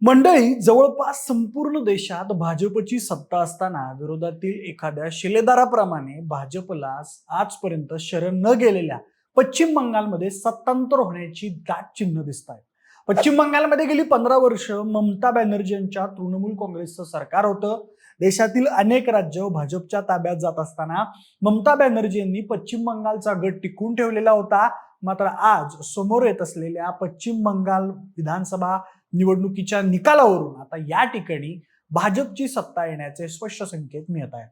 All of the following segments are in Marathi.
मंडळी, जवळपास संपूर्ण देशात भाजपची सत्ता असताना विरोधातील एखाद्या शिलेदाराप्रमाणे भाजपला आजपर्यंत शरण न गेलेल्या पश्चिम बंगालमध्ये सत्तांतर होण्याची दाट चिन्ह दिसत आहेत. पश्चिम बंगालमध्ये गेली 15 वर्ष ममता बॅनर्जी यांच्या तृणमूल काँग्रेसचं सरकार होतं. देशातील अनेक राज्य भाजपच्या ताब्यात जात असताना ममता बॅनर्जी यांनी पश्चिम बंगालचा गड टिकवून ठेवलेला होता. मात्र आज समोर येत असलेल्या पश्चिम बंगाल विधानसभा निवडणुकीच्या निकालावरून आता या ठिकाणी भाजपची सत्ता येण्याचे स्पष्ट संकेत मिळत आहेत.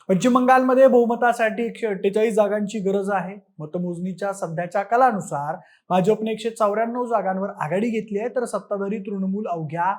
पश्चिम बंगालमध्ये बहुमतासाठी 148 जागांची गरज आहे. मतमोजणीच्या सध्याच्या कलानुसार भाजपने 194 जागांवर आघाडी घेतली आहे, तर सत्ताधारी तृणमूल अवघ्या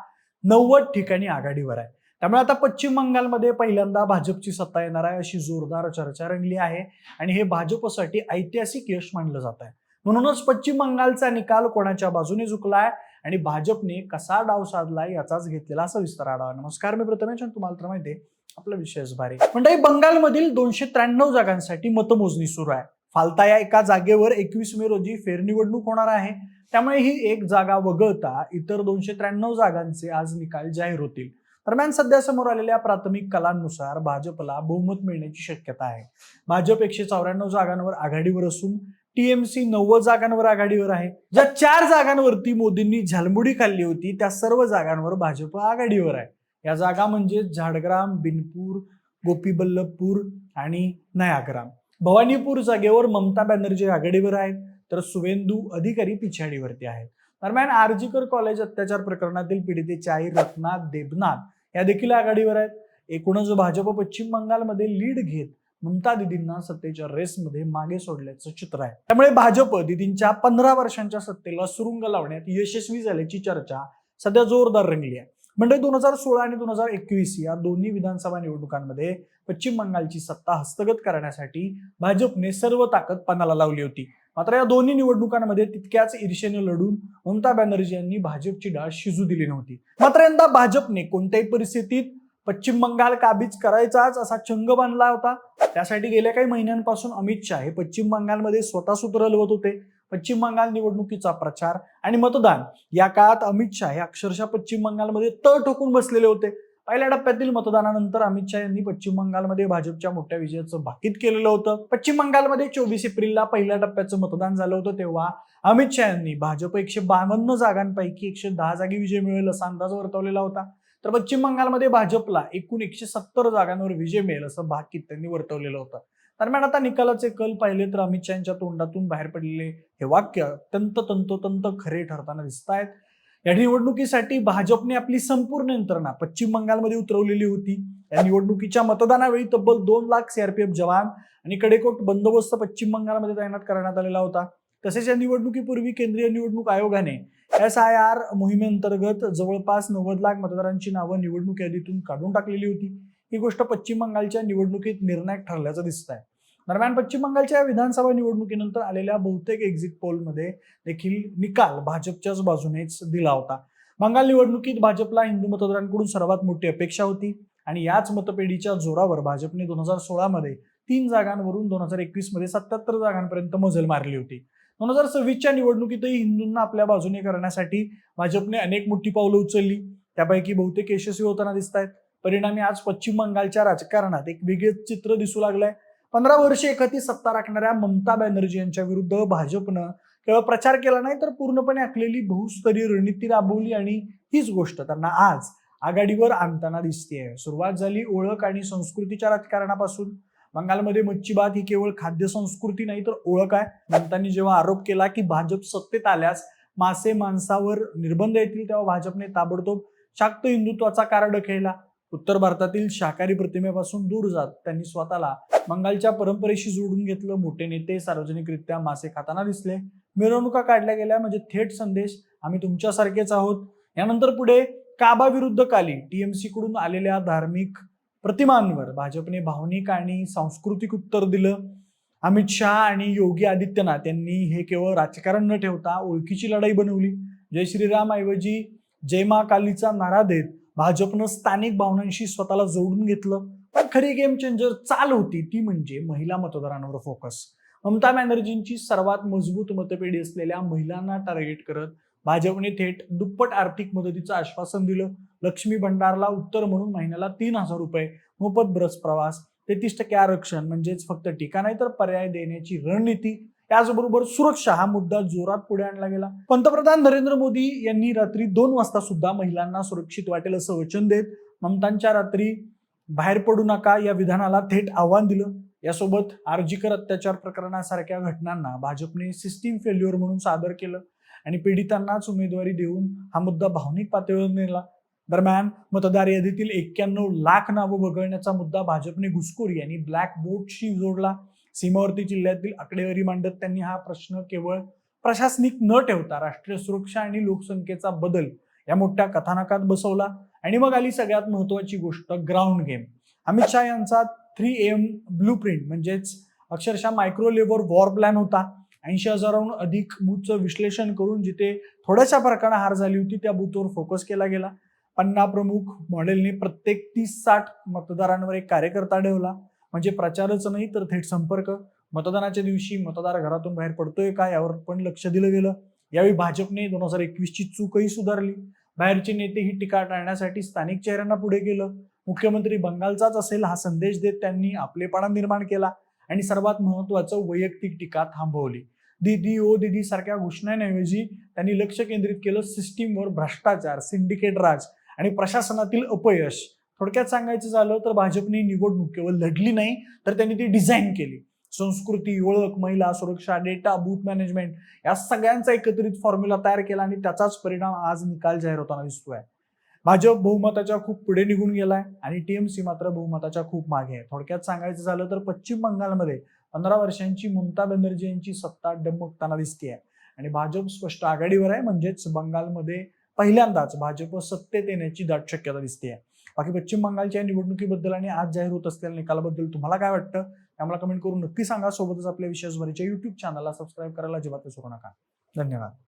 90 ठिकाणी आघाडीवर आहे. त्यामुळे आता पश्चिम बंगालमध्ये पहिल्यांदा भाजपची सत्ता येणार आहे अशी जोरदार चर्चा रंगली आहे आणि हे भाजपसाठी ऐतिहासिक यश मानलं जात आहे. म्हणूनच पश्चिम बंगालचा निकाल कोणाच्या बाजूने झुकलाय आणि भाजपने कसा डाव साधलाय याचाच घेतलेला सविस्तर आढावा. नमस्कार, मी प्रथमेश आणि तुम्हाला तर माहिती आहे आपला विशेष भारी. म्हणजे बंगालमधील 293 जागांसाठी मतमोजणी सुरू आहे. फालता या एका जागेवर 21 मे रोजी फेरनिवडणूक होणार आहे. त्यामुळे ही एक जागा वगळता इतर 293 जागांचे आज निकाल जाहीर होतील. दरम्यान सध्या समोर आलेल्या प्राथमिक कलांनुसार भाजपला बहुमत मिळण्याची शक्यता आहे. भाजप 194 जागांवर आघाडीवर असून टीएमसी 90 जागांवर आघाडीवर आहे. ज्या 4 जागांवरती मोदींनी झालमुडी खाल्ली होती त्या सर्व जागांवर भाजप आघाडीवर आहे. या जागा म्हणजे झाडग्राम, बिनपूर, गोपीबल्लभपूर आणि नयाग्राम. भवानीपूर जागेवर ममता बॅनर्जी आघाडीवर आहेत, तर सुवेंदू अधिकारी पिछाडीवरती आहेत. दरम्यान आरजीकर कॉलेज अत्याचार प्रकरणातील पीडितेची आई रत्ना देबनाथ या देखील आघाडीवर आहेत. एकूणच भाजप पश्चिम बंगालमध्ये लीड घेत ममता दिदींना सत्तेच्या रेसमध्ये मागे सोडल्याचं चित्र आहे. त्यामुळे भाजप दिदींच्या 15 वर्षांच्या सत्तेला सुरुंग लावण्यात यशस्वी झाल्याची चर्चा सध्या जोरदार रंगली आहे. म्हणजे 2016 आणि 2021 या दोन्ही विधानसभा निवडणुकांमध्ये पश्चिम बंगालची सत्ता हस्तगत करण्यासाठी भाजपने सर्व ताकद पणाला लावली होती. मात्र या दोन्ही निवडणुकांमध्ये तितक्याच ईर्षेने लढून ममता बॅनर्जी यांनी भाजपची डाळ शिजू दिली नव्हती. मात्र यंदा भाजपने कोणत्याही परिस्थितीत पश्चिम बंगाल काबीज करायचाच असा चंग बांधला होता. त्यासाठी गेल्या काही महिन्यांपासून अमित शाह हे पश्चिम बंगालमध्ये स्वतः सूत्र हलवत होते. पश्चिम बंगाल निवडणुकीचा प्रचार आणि मतदान या काळात अमित शाह हे अक्षरशः पश्चिम बंगालमध्ये तळ ठोकून बसलेले होते. पहिल्या टप्प्यातील मतदानानंतर अमित शाह यांनी पश्चिम बंगालमध्ये भाजपच्या मोठ्या विजयाचं भाकीत केलेलं होतं. पश्चिम बंगालमध्ये 24 एप्रिलला पहिल्या टप्प्याचं मतदान झालं होतं. तेव्हा अमित शाह यांनी भाजप 152 जागांपैकी 110 जागी विजय मिळेल असा अंदाज वर्तवलेला होता. तर पश्चिम बंगालमध्ये भाजपला एकूण 170 जागांवर विजय मिळेल असं भाकीत त्यांनी वर्तवलेलं होतं. दरम्यान आता निकालाचे कल पाहिले तर अमित शाह यांच्या तोंडातून बाहेर पडलेले हे वाक्य अत्यंत तंतोतंत खरे ठरताना दिसत आहेत. या निवडणुकीसाठी भाजपने आपली संपूर्ण यंत्रणा पश्चिम बंगालमध्ये उतरवलेली होती. या निवडणुकीच्या मतदानावेळी तब्बल 2 लाख सीआरपीएफ जवान आणि कडेकोट बंदोबस्त पश्चिम बंगालमध्ये तैनात करण्यात आलेला होता. तसेच या निवडणुकीपूर्वी केंद्रीय निवडणूक आयोगाने SIR मोहिमेअंतर्गत जवळपास 90 लाख मतदारांची नावं निवडणूक यादीतून काढून टाकलेली होती. ही गोष्ट पश्चिम बंगालच्या निवडणुकीत निर्णायक ठरल्याचं दिसत आहे. दरम्यान पश्चिम बंगालच्या विधानसभा निवडणुकीनंतर आलेल्या बहुतेक एक्झिट पोलमध्ये देखील निकाल भाजपच्याच बाजूनेच दिला होता. बंगाल निवडणुकीत भाजपला हिंदू मतदारांकडून सर्वात मोठी अपेक्षा होती आणि याच मतपेढीच्या जोरावर भाजपने 2016 मध्ये 3 जागांवरून 2021 मध्ये 77 जागांपर्यंत मजल मारली होती. 2026च्या निवडणुकीतही हिंदूंना आपल्या बाजूने करण्यासाठी भाजपने अनेक मोठी पावलं उचलली. त्यापैकी बहुतेक यशस्वी होताना दिसत आहेत. परिणामी आज पश्चिम बंगालच्या राजकारणात एक वेगळेच चित्र दिसू लागलंय. 15 वर्षे एकहाती सत्ता राखणाऱ्या ममता बॅनर्जी यांच्या विरुद्ध भाजपनं केवळ प्रचार केला नाही तर पूर्णपणे आखलेली बहुस्तरीय रणनीती राबवली आणि हीच गोष्ट त्यांना आज आघाडीवर आणताना दिसतेय. सुरुवात झाली ओळख आणि संस्कृतीच्या राजकारणापासून. बंगालमध्ये मच्छीबात ही केवळ खाद्य संस्कृती नाही तर ओळख आहे. ममतांनी जेव्हा आरोप केला की भाजप सत्तेत आल्यास मासे मांसावर निर्बंध येतील, तेव्हा भाजपने ताबडतोब शाक्त हिंदुत्वाचा कार्ड खेळला. उत्तर भारतातील शाकाहारी प्रतिमेपासून दूर जात त्यांनी स्वतःला बंगालच्या परंपरेशी जोडून घेतलं. मोठे नेते सार्वजनिकरित्या मासे खाताना दिसले. मिरवणुका काढल्या गेल्या म्हणजे थेट संदेश, आम्ही तुमच्यासारखेच आहोत. यानंतर पुढे काबा विरुद्ध काली टीएमसी कडून आलेल्या धार्मिक प्रतिमांवर भाजपने भावनिक आणि सांस्कृतिक उत्तर दिलं. अमित शाह आणि योगी आदित्यनाथ यांनी हे केवळ राजकारण न ठेवता ओळखीची लढाई बनवली. जय श्रीराम ऐवजी जय मा कालीचा नारा देत भाजपनं स्थानिक भावनांशी स्वतःला जोडून घेतलं. पण खरी गेम चेंजर चाल होती ती म्हणजे महिला मतदारांवर फोकस. ममता बॅनर्जींची सर्वात मजबूत मतपेढी असलेल्या महिलांना टार्गेट करत भाजपने थेट दुप्पट आर्थिक मदतीचं आश्वासन दिलं. लक्ष्मी भंडारला उत्तर म्हणून महिन्याला 3,000 रुपये, मोफत बस प्रवास, 33% आरक्षण म्हणजेच फक्त टीका नाही तर पर्याय देण्याची रणनीती, त्याचबरोबर सुरक्षा हा मुद्दा जोरात पुढे आणला गेला. पंतप्रधान नरेंद्र मोदी यांनी रात्री 2 वाजता सुद्धा महिलांना सुरक्षित वाटेल असं वचन देत ममतांच्या रात्री बाहेर पडू नका या विधानाला थेट आव्हान दिलं. यासोबत आर्जीकर अत्याचार प्रकरणासारख्या घटनांना भाजपने सिस्टीम फेल्युअर म्हणून सादर केलं आणि पीडितांनाच उमेदवारी देऊन हा मुद्दा भावनिक पातळीवर नेला. दरम्यान मतदार यादीतील 91 लाख नावं वगळण्याचा मुद्दा भाजपने घुसखोरी आणि ब्लॅक वोटशी जोडला. सीमावर्ती जिल्ह्यातील आकडेवारी मांडत त्यांनी हा प्रश्न केवळ प्रशासनिक न ठेवता राष्ट्रीय सुरक्षा आणि लोकसंख्येचा बदल या मोठ्या कथानकात बसवला. आणि मग आली सगळ्यात महत्वाची गोष्ट, ग्राउंड गेम. अमित शहा यांचा 3AM ब्लूप्रिंट म्हणजेच अक्षरशः मायक्रो लेव्हल वॉर प्लॅन होता. 80,000हून अधिक बूथचं विश्लेषण करून जिथे थोड्याशा फरकानं हार झाली होती त्या बूथवर फोकस केला गेला. 50 प्रमुख मॉडेलने प्रत्येक 30-60 मतदारांवर एक कार्यकर्ता ठेवला. म्हणजे प्रचारच नाही तर थेट संपर्क. मतदानाच्या दिवशी मतदार घरातून बाहेर पडतोय का यावर पण लक्ष दिलं गेलं. यावेळी भाजपने 2021ची चूकही सुधारली. बाहेरचे नेते ही टीका टाळण्यासाठी स्थानिक चेहऱ्यांना पुढे केलं. मुख्यमंत्री बंगालचाच असेल हा संदेश देत त्यांनी आपलेपणा निर्माण केला आणि सर्वात महत्वाचं वैयक्तिक टीका थांबवली. दीदी ओ दीदी सारख्या घोषणांऐवजी त्यांनी लक्ष केंद्रित केलं सिस्टीमवर, भ्रष्टाचार, सिंडिकेट राज आणि प्रशासनातील अपयश. थोडक्यात सांगायचं झालं तर भाजपने निवडणूक केवळ लढली नाही तर त्यांनी ती डिझाईन केली. संस्कृती, ओळख, महिला सुरक्षा, डेटा, बूथ मॅनेजमेंट या सगळ्यांचा एकत्रित फॉर्म्युला तयार केला आणि त्याचाच परिणाम आज निकाल जाहीर होताना दिसतोय. भाजप बहुमताच्या खूप पुढे निघून गेलाय आणि टीएमसी मात्र बहुमताच्या खूप मागे आहे. थोडक्यात सांगायचं झालं तर पश्चिम बंगालमध्ये 15 वर्षांची ममता बॅनर्जी यांची सत्ता डगमगताना दिसतेय आणि भाजप स्पष्ट आघाडीवर आहे. म्हणजेच बंगालमध्ये पहिल्यांदाच भाजप सत्तेत येण्याची दाट शक्यता दिसतेय. बाकी पश्चिम बंगालच्या निवडणुकीबद्दल आणि आज जाहीर होत असलेल्या निकालाबद्दल तुम्हाला काय वाटतं आम्हाला कमेंट करून नक्की सांगा. सोबतच आपल्या विशेष वरीच्या युट्यूब चॅनलला सबस्क्राईब करायला अजिबात विसरू नका. धन्यवाद.